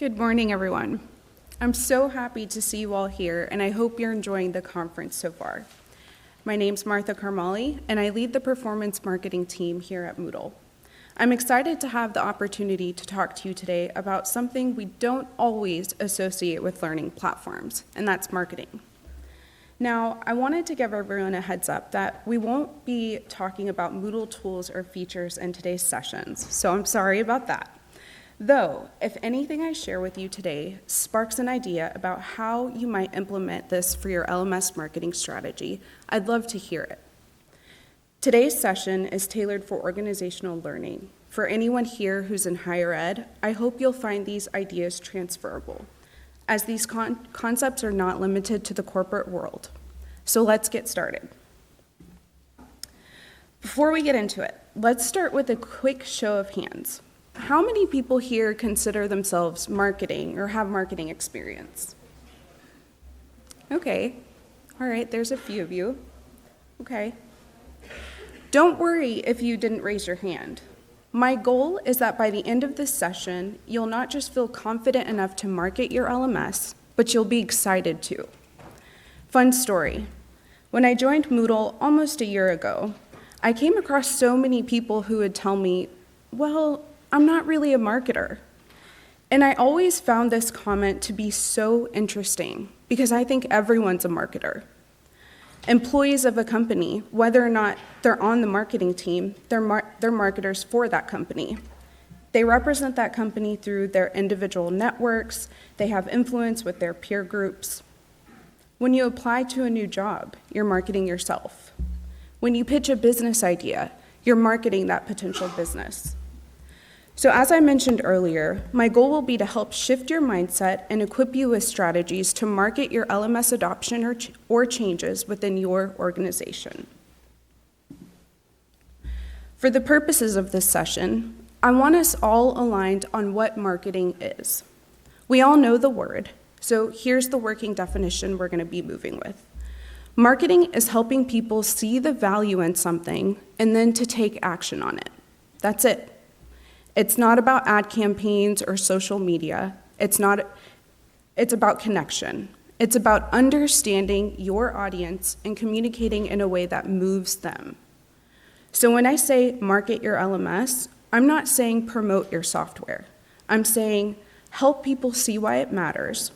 Good morning, everyone. I'm so happy to see you all here, and I hope you're enjoying the conference so far. My name's Martha Karmali, and I lead the performance marketing team here at Moodle. I'm excited to have the opportunity to talk to you today about something we don't always associate with learning platforms, and that's marketing. Now, I wanted to give everyone a heads up that we won't be talking about Moodle tools or features in today's sessions, so I'm sorry about that. Though, if anything I share with you today sparks an idea about how you might implement this for your LMS marketing strategy, I'd love to hear it. Today's session is tailored for organizational learning. For anyone here who's in higher ed, I hope you'll find these ideas transferable, as these concepts are not limited to the corporate world. So let's get started. Before we get into it, let's start with a quick show of hands. How many people here consider themselves marketing or have marketing experience? Okay, all right, there's a few of you. Okay. Don't worry if you didn't raise your hand. My goal is that by the end of this session, you'll not just feel confident enough to market your LMS, but you'll be excited too. Fun story. When I joined Moodle almost a year ago, I came across so many people who would tell me, well, I'm not really a marketer. And I always found this comment to be so interesting because I think everyone's a marketer. Employees of a company, whether or not they're on the marketing team, they're marketers for that company. They represent that company through their individual networks. They have influence with their peer groups. When you apply to a new job, you're marketing yourself. When you pitch a business idea, you're marketing that potential business. So as I mentioned earlier, my goal will be to help shift your mindset and equip you with strategies to market your LMS adoption or changes within your organization. For the purposes of this session, I want us all aligned on what marketing is. We all know the word, so here's the working definition we're going to be moving with. Marketing is helping people see the value in something and then to take action on it. That's it. It's not about ad campaigns or social media. It's about connection. It's about understanding your audience and communicating in a way that moves them. So when I say market your LMS, I'm not saying promote your software. I'm saying help people see why it matters,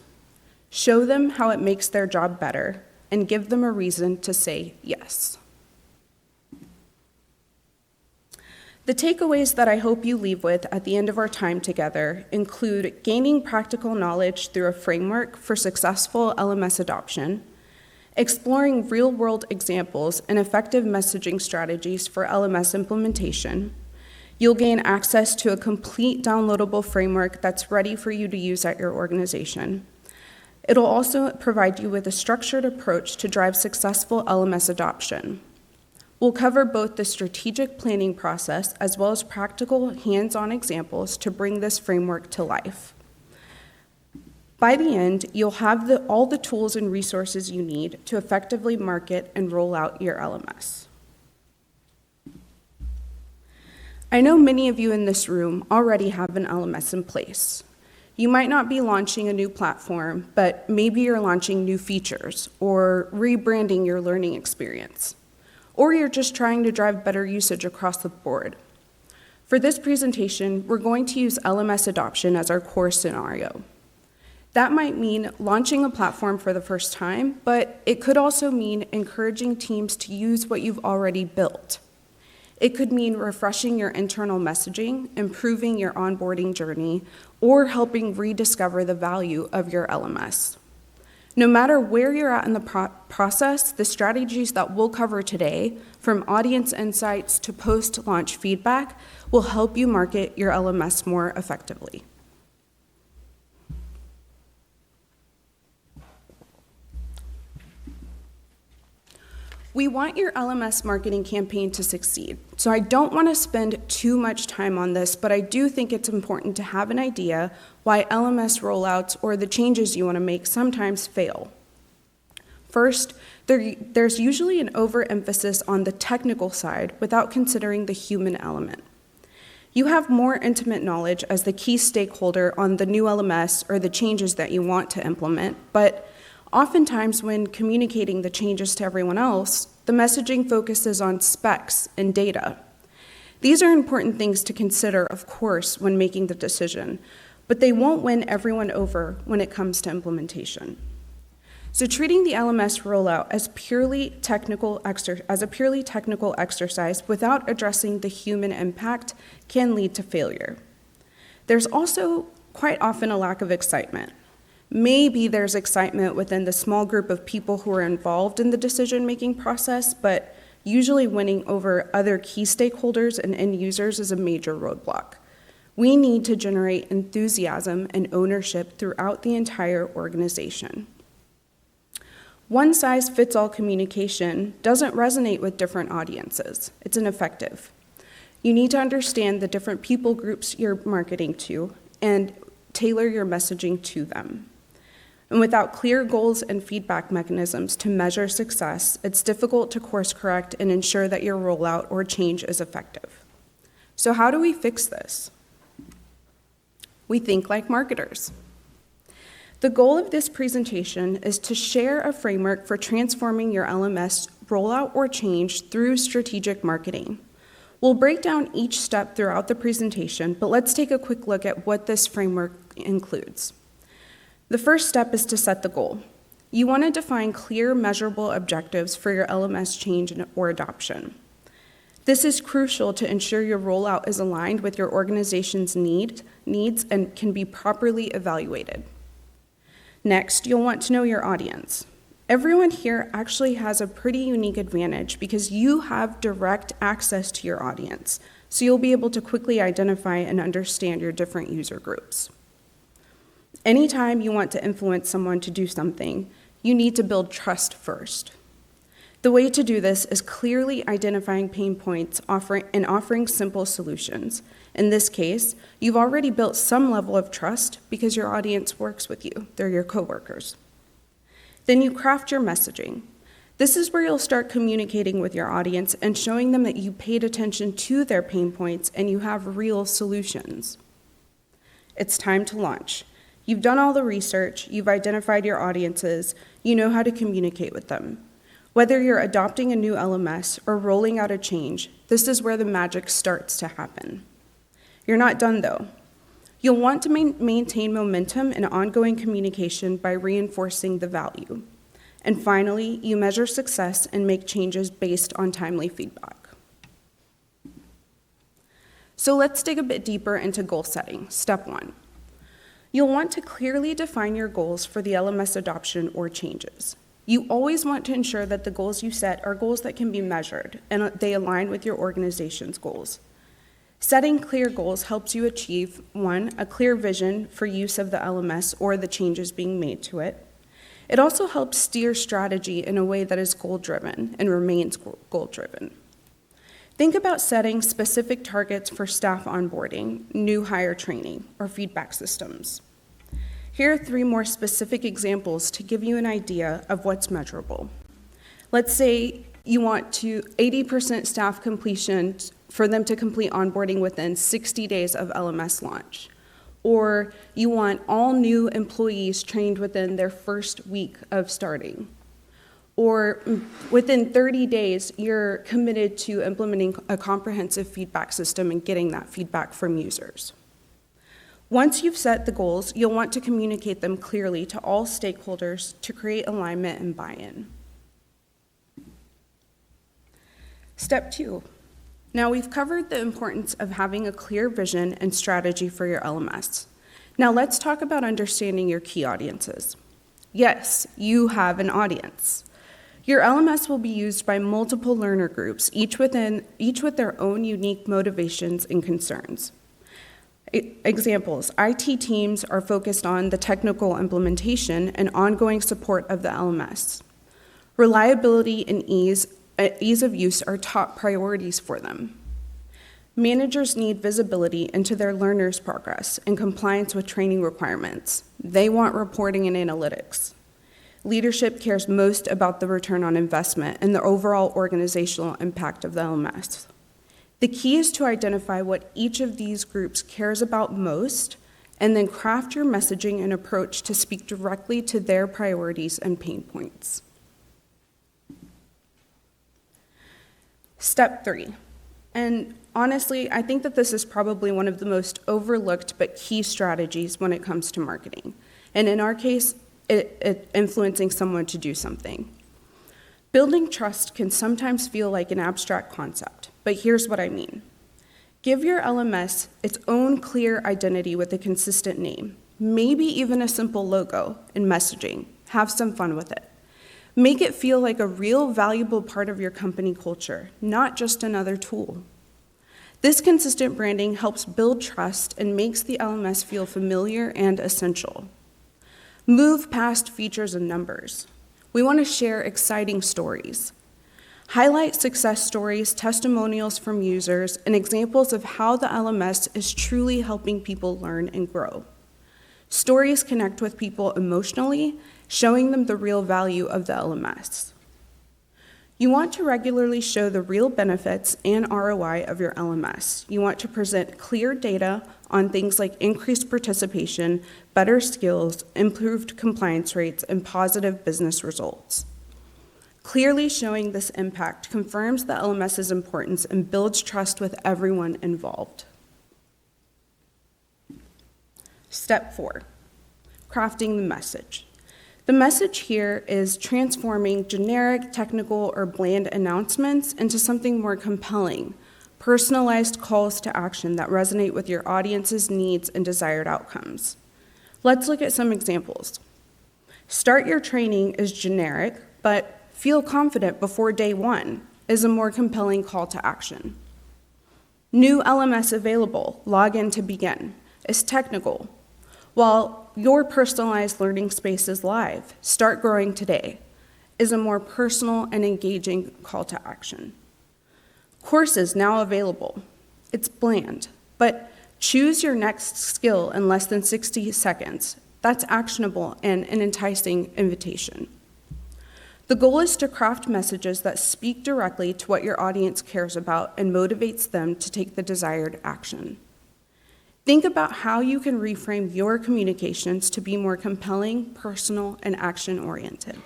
show them how it makes their job better, and give them a reason to say yes. The takeaways that I hope you leave with at the end of our time together include gaining practical knowledge through a framework for successful LMS adoption, exploring real-world examples and effective messaging strategies for LMS implementation. You'll gain access to a complete downloadable framework that's ready for you to use at your organization. It'll also provide you with a structured approach to drive successful LMS adoption. We'll cover both the strategic planning process as well as practical hands-on examples to bring this framework to life. By the end, you'll have all the tools and resources you need to effectively market and roll out your LMS. I know many of you in this room already have an LMS in place. You might not be launching a new platform, but maybe you're launching new features or rebranding your learning experience. Or you're just trying to drive better usage across the board. For this presentation, we're going to use LMS adoption as our core scenario. That might mean launching a platform for the first time, but it could also mean encouraging teams to use what you've already built. It could mean refreshing your internal messaging, improving your onboarding journey, or helping rediscover the value of your LMS. No matter where you're at in the process, the strategies that we'll cover today, from audience insights to post-launch feedback, will help you market your LMS more effectively. We want your LMS marketing campaign to succeed, so I don't want to spend too much time on this, but I do think it's important to have an idea why LMS rollouts or the changes you want to make sometimes fail. First, there's usually an overemphasis on the technical side without considering the human element. You have more intimate knowledge as the key stakeholder on the new LMS or the changes that you want to implement, but oftentimes when communicating the changes to everyone else, the messaging focuses on specs and data. These are important things to consider, of course, when making the decision, but they won't win everyone over when it comes to implementation. So treating the LMS rollout as a purely technical exercise without addressing the human impact can lead to failure. There's also quite often a lack of excitement. Maybe there's excitement within the small group of people who are involved in the decision-making process, but usually winning over other key stakeholders and end users is a major roadblock. We need to generate enthusiasm and ownership throughout the entire organization. One-size-fits-all communication doesn't resonate with different audiences. It's ineffective. You need to understand the different people groups you're marketing to and tailor your messaging to them. And without clear goals and feedback mechanisms to measure success, it's difficult to course correct and ensure that your rollout or change is effective. So how do we fix this? We think like marketers. The goal of this presentation is to share a framework for transforming your LMS rollout or change through strategic marketing. We'll break down each step throughout the presentation, but let's take a quick look at what this framework includes. The first step is to set the goal. You want to define clear, measurable objectives for your LMS change or adoption. This is crucial to ensure your rollout is aligned with your organization's needs and can be properly evaluated. Next, you'll want to know your audience. Everyone here actually has a pretty unique advantage because you have direct access to your audience, so you'll be able to quickly identify and understand your different user groups. Anytime you want to influence someone to do something, you need to build trust first. The way to do this is clearly identifying pain points and offering simple solutions. In this case, you've already built some level of trust because your audience works with you. They're your coworkers. Then you craft your messaging. This is where you'll start communicating with your audience and showing them that you paid attention to their pain points and you have real solutions. It's time to launch. You've done all the research, you've identified your audiences, you know how to communicate with them. Whether you're adopting a new LMS or rolling out a change, this is where the magic starts to happen. You're not done though. You'll want to maintain momentum and ongoing communication by reinforcing the value. And finally, you measure success and make changes based on timely feedback. So let's dig a bit deeper into goal setting. Step 1. You'll want to clearly define your goals for the LMS adoption or changes. You always want to ensure that the goals you set are goals that can be measured and they align with your organization's goals. Setting clear goals helps you achieve, 1, a clear vision for use of the LMS or the changes being made to it. It also helps steer strategy in a way that is goal-driven and remains goal-driven. Think about setting specific targets for staff onboarding, new hire training, or feedback systems. Here are 3 more specific examples to give you an idea of what's measurable. Let's say you want 80% staff completion for them to complete onboarding within 60 days of LMS launch. Or you want all new employees trained within their first week of starting. Or within 30 days, you're committed to implementing a comprehensive feedback system and getting that feedback from users. Once you've set the goals, you'll want to communicate them clearly to all stakeholders to create alignment and buy-in. Step 2. Now we've covered the importance of having a clear vision and strategy for your LMS. Now let's talk about understanding your key audiences. Yes, you have an audience. Your LMS will be used by multiple learner groups, each with their own unique motivations and concerns. Examples, IT teams are focused on the technical implementation and ongoing support of the LMS. Reliability and ease of use are top priorities for them. Managers need visibility into their learners' progress and compliance with training requirements. They want reporting and analytics. Leadership cares most about the return on investment and the overall organizational impact of the LMS. The key is to identify what each of these groups cares about most, and then craft your messaging and approach to speak directly to their priorities and pain points. Step 3, and honestly, I think that this is probably one of the most overlooked but key strategies when it comes to marketing, and in our case, it influencing someone to do something. Building trust can sometimes feel like an abstract concept, but here's what I mean. Give your LMS its own clear identity with a consistent name, maybe even a simple logo and messaging. Have some fun with it. Make it feel like a real valuable part of your company culture, not just another tool. This consistent branding helps build trust and makes the LMS feel familiar and essential. Move past features and numbers. We want to share exciting stories. Highlight success stories, testimonials from users, and examples of how the LMS is truly helping people learn and grow. Stories connect with people emotionally, showing them the real value of the LMS. You want to regularly show the real benefits and ROI of your LMS. You want to present clear data on things like increased participation, better skills, improved compliance rates, and positive business results. Clearly showing this impact confirms the LMS's importance and builds trust with everyone involved. Step 4, crafting the message. The message here is transforming generic, technical, or bland announcements into something more compelling, personalized calls to action that resonate with your audience's needs and desired outcomes. Let's look at some examples. Start your training is generic, but feel confident before day 1 is a more compelling call to action. New LMS available, log in to begin, is technical, while your personalized learning space is live, start growing today, is a more personal and engaging call to action. Courses now available, it's bland, but choose your next skill in less than 60 seconds. That's actionable and an enticing invitation. The goal is to craft messages that speak directly to what your audience cares about and motivates them to take the desired action. Think about how you can reframe your communications to be more compelling, personal, and action-oriented.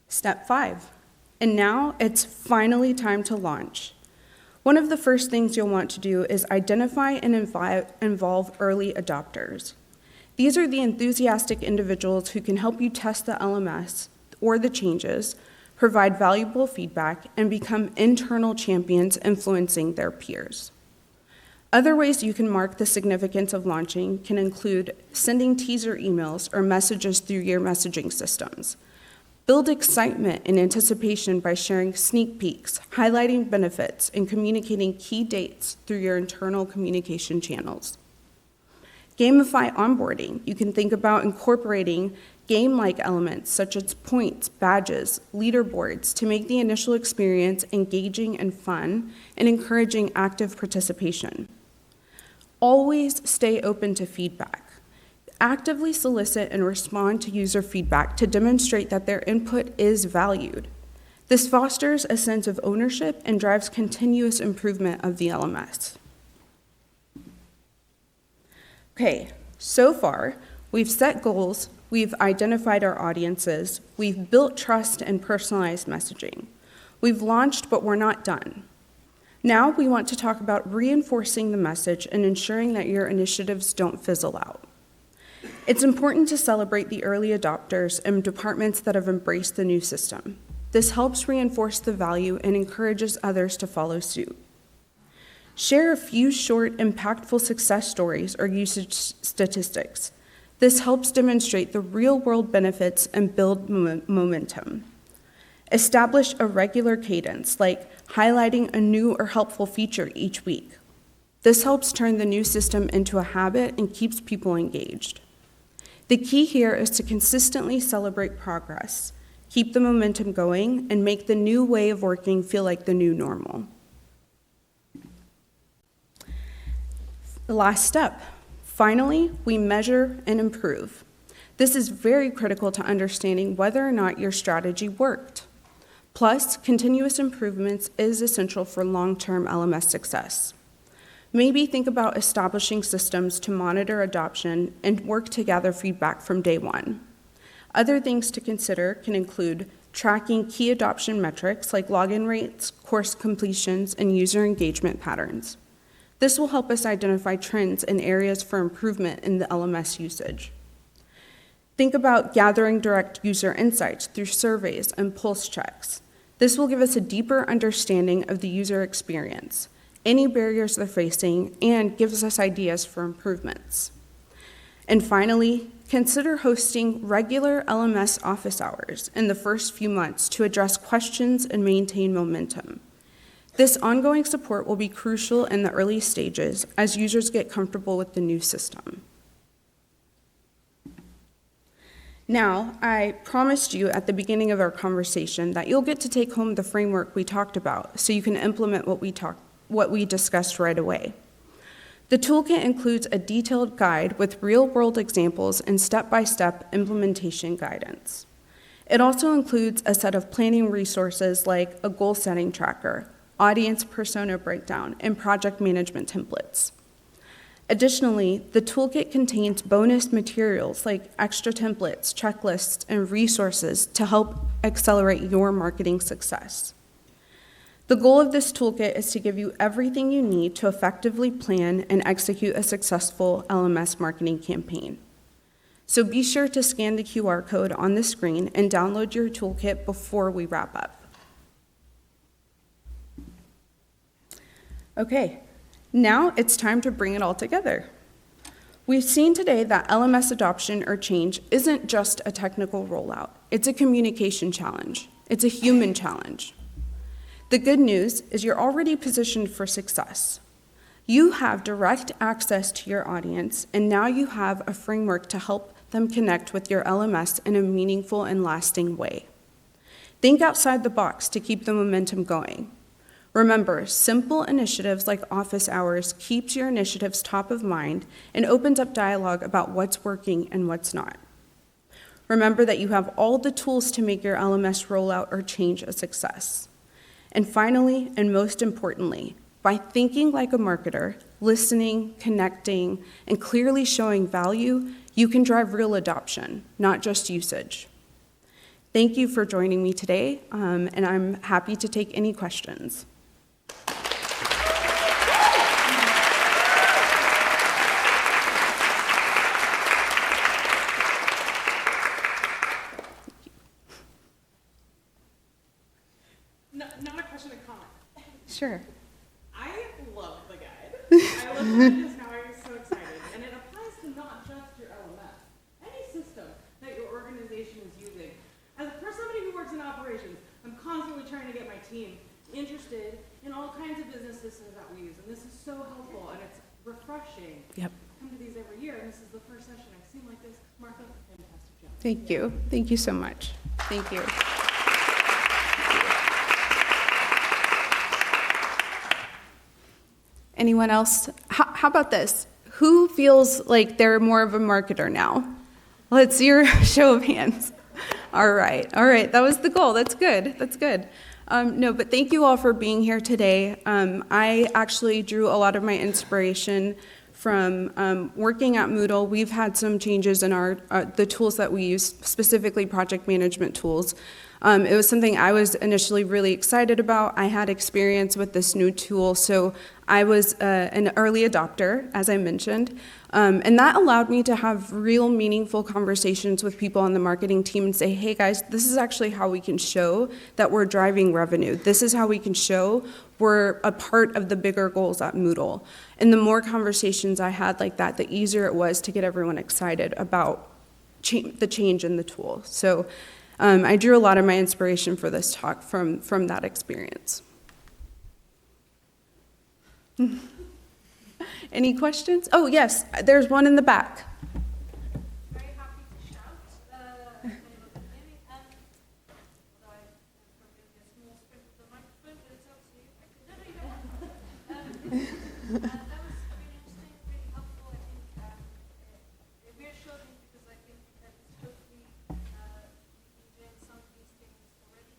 Step 5, and now it's finally time to launch. One of the first things you'll want to do is identify and involve early adopters. These are the enthusiastic individuals who can help you test the LMS or the changes, provide valuable feedback, and become internal champions influencing their peers. Other ways you can mark the significance of launching can include sending teaser emails or messages through your messaging systems. Build excitement and anticipation by sharing sneak peeks, highlighting benefits, and communicating key dates through your internal communication channels. Gamify onboarding. You can think about incorporating game-like elements such as points, badges, leaderboards to make the initial experience engaging and fun and encouraging active participation. Always stay open to feedback. Actively solicit and respond to user feedback to demonstrate that their input is valued. This fosters a sense of ownership and drives continuous improvement of the LMS. Okay, so far, we've set goals, we've identified our audiences, we've built trust and personalized messaging. We've launched, but we're not done. Now we want to talk about reinforcing the message and ensuring that your initiatives don't fizzle out. It's important to celebrate the early adopters and departments that have embraced the new system. This helps reinforce the value and encourages others to follow suit. Share a few short, impactful success stories or usage statistics. This helps demonstrate the real-world benefits and build momentum. Establish a regular cadence, like highlighting a new or helpful feature each week. This helps turn the new system into a habit and keeps people engaged. The key here is to consistently celebrate progress, keep the momentum going, and make the new way of working feel like the new normal. The last step. Finally, we measure and improve. This is very critical to understanding whether or not your strategy worked. Plus, continuous improvements is essential for long-term LMS success. Maybe think about establishing systems to monitor adoption and work to gather feedback from day one. Other things to consider can include tracking key adoption metrics like login rates, course completions, and user engagement patterns. This will help us identify trends and areas for improvement in the LMS usage. Think about gathering direct user insights through surveys and pulse checks. This will give us a deeper understanding of the user experience, any barriers they're facing, and gives us ideas for improvements. And finally, consider hosting regular LMS office hours in the first few months to address questions and maintain momentum. This ongoing support will be crucial in the early stages as users get comfortable with the new system. Now, I promised you at the beginning of our conversation that you'll get to take home the framework we talked about so you can implement what we discussed right away. The toolkit includes a detailed guide with real-world examples and step-by-step implementation guidance. It also includes a set of planning resources like a goal-setting tracker, audience persona breakdown, and project management templates. Additionally, the toolkit contains bonus materials like extra templates, checklists, and resources to help accelerate your marketing success. The goal of this toolkit is to give you everything you need to effectively plan and execute a successful LMS marketing campaign. So be sure to scan the QR code on the screen and download your toolkit before we wrap up. Okay, now it's time to bring it all together. We've seen today that LMS adoption or change isn't just a technical rollout. It's a communication challenge. It's a human challenge. The good news is you're already positioned for success. You have direct access to your audience, and now you have a framework to help them connect with your LMS in a meaningful and lasting way. Think outside the box to keep the momentum going. Remember, simple initiatives like office hours keeps your initiatives top of mind and opens up dialogue about what's working and what's not. Remember that you have all the tools to make your LMS rollout or change a success. And finally, and most importantly, by thinking like a marketer, listening, connecting, and clearly showing value, you can drive real adoption, not just usage. Thank you for joining me today, and I'm happy to take any questions. Not a question, a comment. Sure. I love the guide. I love it just now. I'm so excited. And it applies to not just your LMS. Any system that your organization is using. For somebody who works in operations, I'm constantly trying to get my team interested in all kinds of business systems that we use. And this is so helpful, and it's refreshing. Yep. I come to these every year, and this is the first session I've seen like this. Martha, fantastic job. Thank you. Thank you so much. Thank you. Anyone else? How about this? Who feels like they're more of a marketer now? Let's see your show of hands. All right. That was the goal. That's good. No, but thank you all for being here today. I actually drew a lot of my inspiration from working at Moodle. We've had some changes in the tools that we use, specifically project management tools. It was something I was initially really excited about. I had experience with this new tool, so I was an early adopter, as I mentioned, and that allowed me to have real meaningful conversations with people on the marketing team and say, hey guys, this is actually how we can show that we're driving revenue. This is how we can show we're a part of the bigger goals at Moodle. And the more conversations I had like that, the easier it was to get everyone excited about the change in the tool. So I drew a lot of my inspiration for this talk from that experience. Any questions? Oh, yes, there's one in the back. Very happy to shout. Although I probably a small sprint with the microphone, but it's up to you. No, you don't want to. That was really interesting, really helpful. I think it reassured me because I think that hopefully you've been doing some of these things already.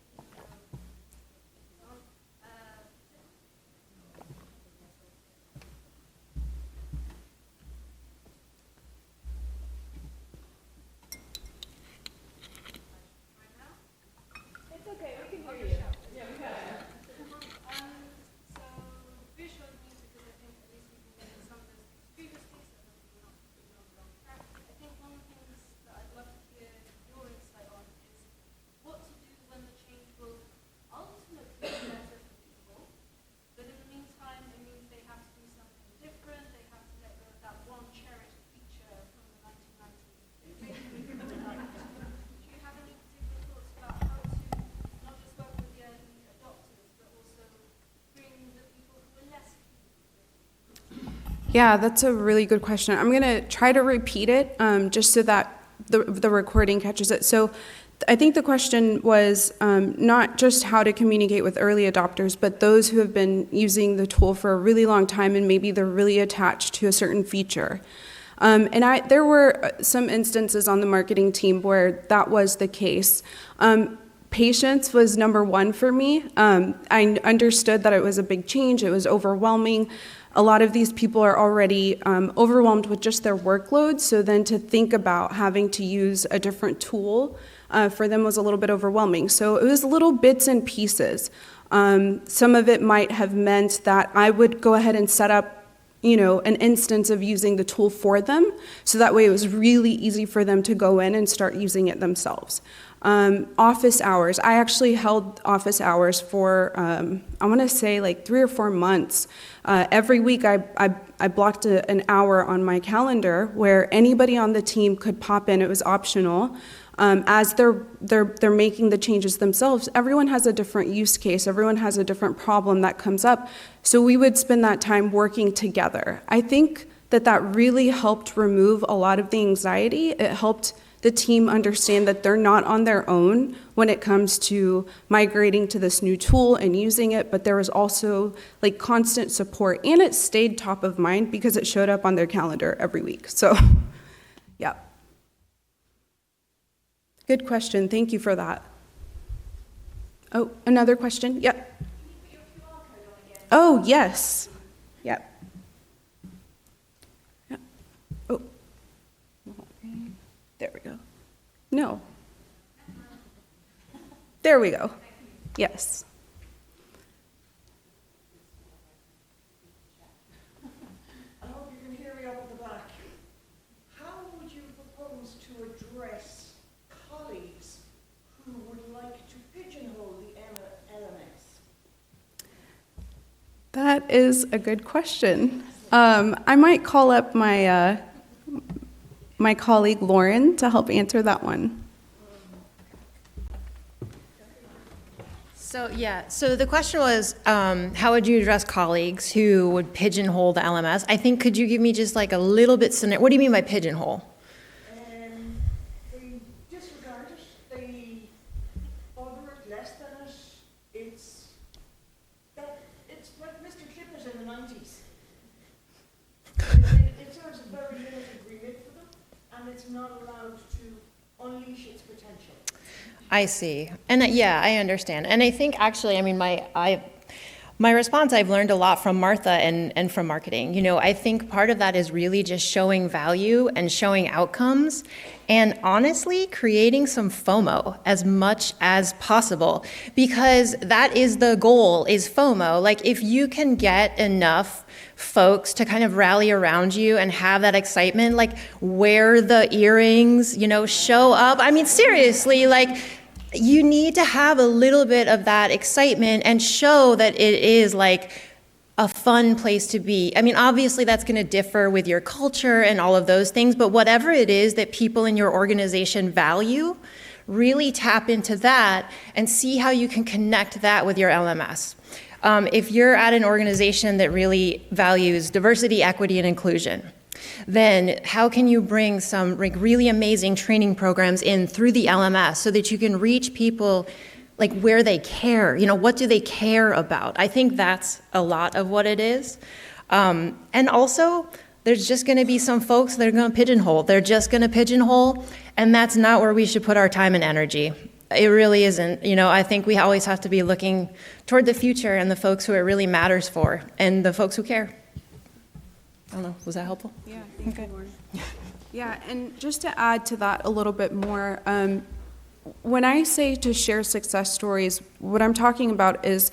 Yeah, that's a really good question. I'm going to try to repeat it just so that the recording catches it. So I think the question was not just how to communicate with early adopters, but those who have been using the tool for a really long time and maybe they're really attached to a certain feature. There were some instances on the marketing team where that was the case. Patience was number one for me. I understood that it was a big change. It was overwhelming. A lot of these people are already overwhelmed with just their workload, so then to think about having to use a different tool for them was a little bit overwhelming. So it was little bits and pieces. Some of it might have meant that I would go ahead and set up an instance of using the tool for them, so that way it was really easy for them to go in and start using it themselves. Office hours. I actually held office hours for, I want to say like 3 or 4 months. Every week I blocked an hour on my calendar where anybody on the team could pop in. It was optional. As they're making the changes themselves, everyone has a different use case. Everyone has a different problem that comes up. So we would spend that time working together. I think that really helped remove a lot of the anxiety. It helped the team understand that they're not on their own when it comes to migrating to this new tool and using it, but there was also like constant support, and it stayed top of mind because it showed up on their calendar every week. So, yeah. Good question. Thank you for that. Oh, another question? Yep. Oh, yes. Yep. Yep. Oh. There we go. No. There we go. Yes. I hope you can hear me up at the back. How would you propose to address colleagues who would like to pigeonhole the LMS? That is a good question. I might call up my my colleague Lauren to help answer that one. So the question was, how would you address colleagues who would pigeonhole the LMS? I think, could you give me just like a little bit scenario? What do you mean by pigeonhole? They disregard it, they order it less than it. It's like Mr. Clippers in the 90s. It serves a very limited remit for them, and it's not allowed to unleash its potential. I see. And yeah, I understand. And I think actually, I mean, my response, I've learned a lot from Martha and from marketing. I think part of that is really just showing value and showing outcomes and honestly creating some FOMO as much as possible, because that is the goal, is FOMO. Like if you can get enough folks to kind of rally around you and have that excitement, like wear the earrings, show up. I mean, seriously, like you need to have a little bit of that excitement and show that it is like a fun place to be. I mean, obviously that's going to differ with your culture and all of those things, but whatever it is that people in your organization value, really tap into that and see how you can connect that with your LMS. If you're at an organization that really values diversity, equity, and inclusion, then how can you bring some like really amazing training programs in through the LMS so that you can reach people like where they care? What do they care about? I think that's a lot of what it is. And also, there's just going to be some folks that are going to pigeonhole. They're just going to pigeonhole, and that's not where we should put our time and energy. It really isn't. I think we always have to be looking toward the future and the folks who it really matters for and the folks who care. I don't know, was that helpful? Yeah, thank you, Lauren. Yeah, and just to add to that a little bit more, when I say to share success stories, what I'm talking about is,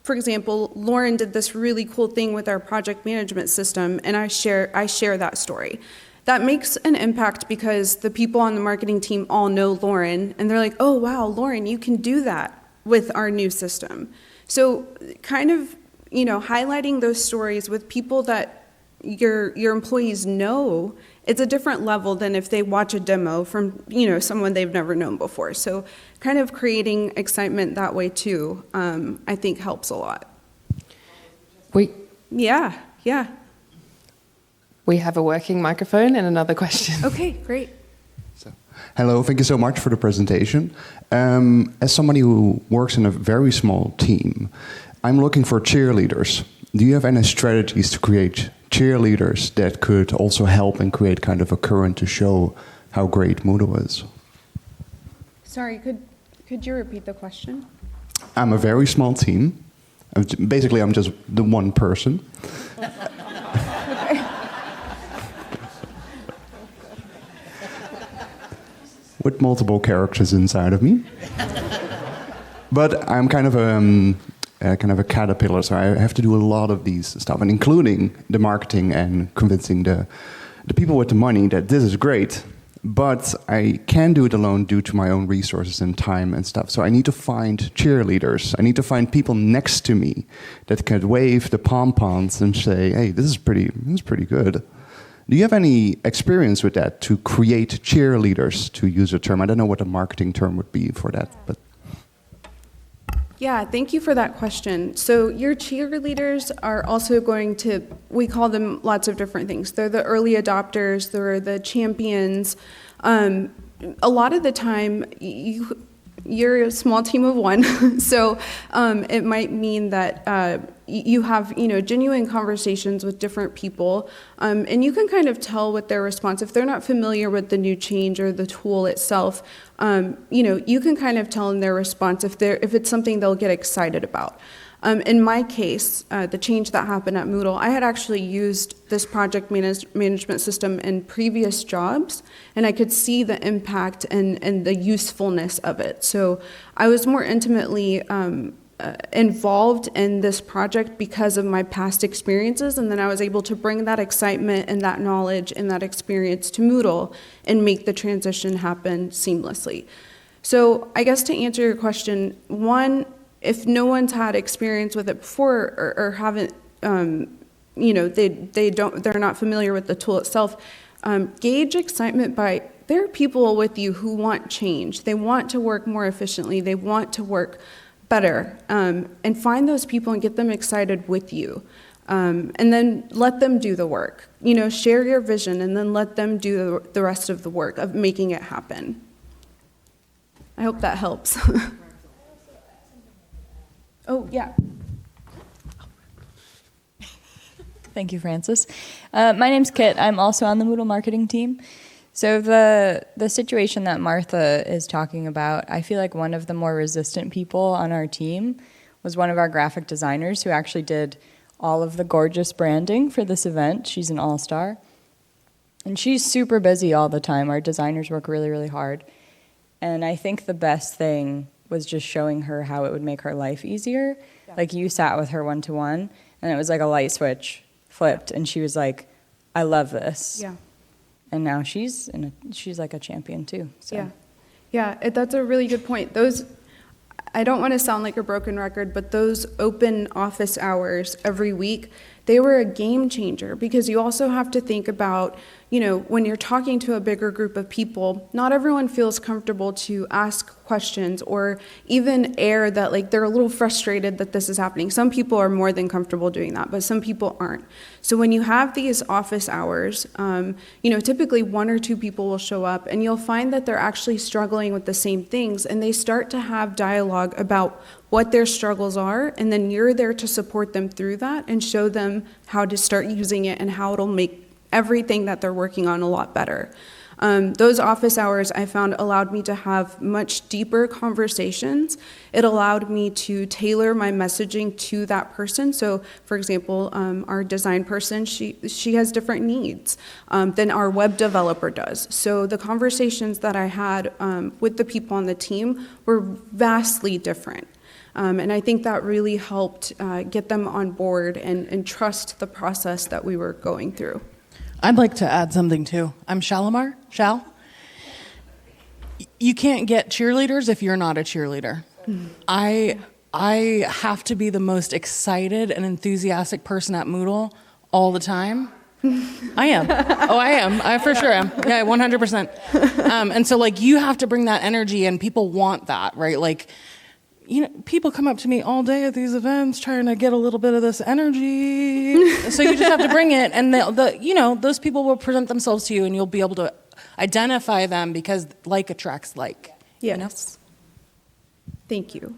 for example, Lauren did this really cool thing with our project management system, and I share that story. That makes an impact because the people on the marketing team all know Lauren, and they're like, oh, wow, Lauren, you can do that with our new system. So kind of, highlighting those stories with people that your employees know, it's a different level than if they watch a demo from, someone they've never known before. So kind of creating excitement that way too, I think helps a lot. Wait. Yeah. We have a working microphone and another question. Okay, great. Hello, thank you so much for the presentation. As somebody who works in a very small team, I'm looking for cheerleaders. Do you have any strategies to create cheerleaders that could also help and create kind of a current to show how great Moodle is? Sorry, could you repeat the question? I'm a very small team. Basically, I'm just the one person. With multiple characters inside of me. But I'm kind of a caterpillar, so I have to do a lot of these stuff, and including the marketing and convincing the people with the money that this is great, but I can't do it alone due to my own resources and time and stuff. So I need to find cheerleaders. I need to find people next to me that can wave the pom-poms and say, hey, this is pretty good. Do you have any experience with that, to create cheerleaders, to use a term? I don't know what a marketing term would be for that, but... Yeah, thank you for that question. So your cheerleaders are also going to, we call them lots of different things. They're the early adopters, they're the champions. A lot of the time, you're a small team of one, so it might mean that you have, genuine conversations with different people, and you can kind of tell with their response. If they're not familiar with the new change or the tool itself, you can kind of tell in their response if it's something they'll get excited about. In my case, the change that happened at Moodle, I had actually used this project management system in previous jobs, and I could see the impact and the usefulness of it. So I was more intimately involved in this project because of my past experiences, and then I was able to bring that excitement and that knowledge and that experience to Moodle and make the transition happen seamlessly. So I guess to answer your question, one, if no one's had experience with it before or haven't, they're not familiar with the tool itself, gauge excitement by, there are people with you who want change. They want to work more efficiently. They want to work better, and find those people and get them excited with you. And then let them do the work. Share your vision and then let them do the rest of the work of making it happen. I hope that helps. Oh, yeah. Thank you, Francis. My name's Kit. I'm also on the Moodle marketing team. So the situation that Martha is talking about, I feel like one of the more resistant people on our team was one of our graphic designers who actually did all of the gorgeous branding for this event. She's an all-star. And she's super busy all the time. Our designers work really, really hard. And I think the best thing was just showing her how it would make her life easier. Yeah. Like, you sat with her one-to-one, and it was like a light switch flipped, and she was like, I love this. Yeah. And now she's like a champion too. So. Yeah, that's a really good point. Those, I don't want to sound like a broken record, but those open office hours every week, they were a game changer, because you also have to think about, when you're talking to a bigger group of people, not everyone feels comfortable to ask questions or even air that, like, they're a little frustrated that this is happening. Some people are more than comfortable doing that, but some people aren't. So when you have these office hours, typically one or two people will show up, and you'll find that they're actually struggling with the same things, and they start to have dialogue about what their struggles are, and then you're there to support them through that and show them how to start using it and how it'll make everything that they're working on a lot better. Those office hours, I found, allowed me to have much deeper conversations. It allowed me to tailor my messaging to that person. So, for example, our design person, she has different needs than our web developer does. So the conversations that I had with the people on the team were vastly different. And I think that really helped get them on board and trust the process that we were going through. I'd like to add something too. I'm Shalimar. Shal? You can't get cheerleaders if you're not a cheerleader. I have to be the most excited and enthusiastic person at Moodle all the time. I am. Oh, I am. I for sure am. Yeah, 100%. And so, like, you have to bring that energy, and people want that, right? Like, people come up to me all day at these events trying to get a little bit of this energy. So you just have to bring it, and those people will present themselves to you, and you'll be able to identify them because like attracts like. Yes. Thank you.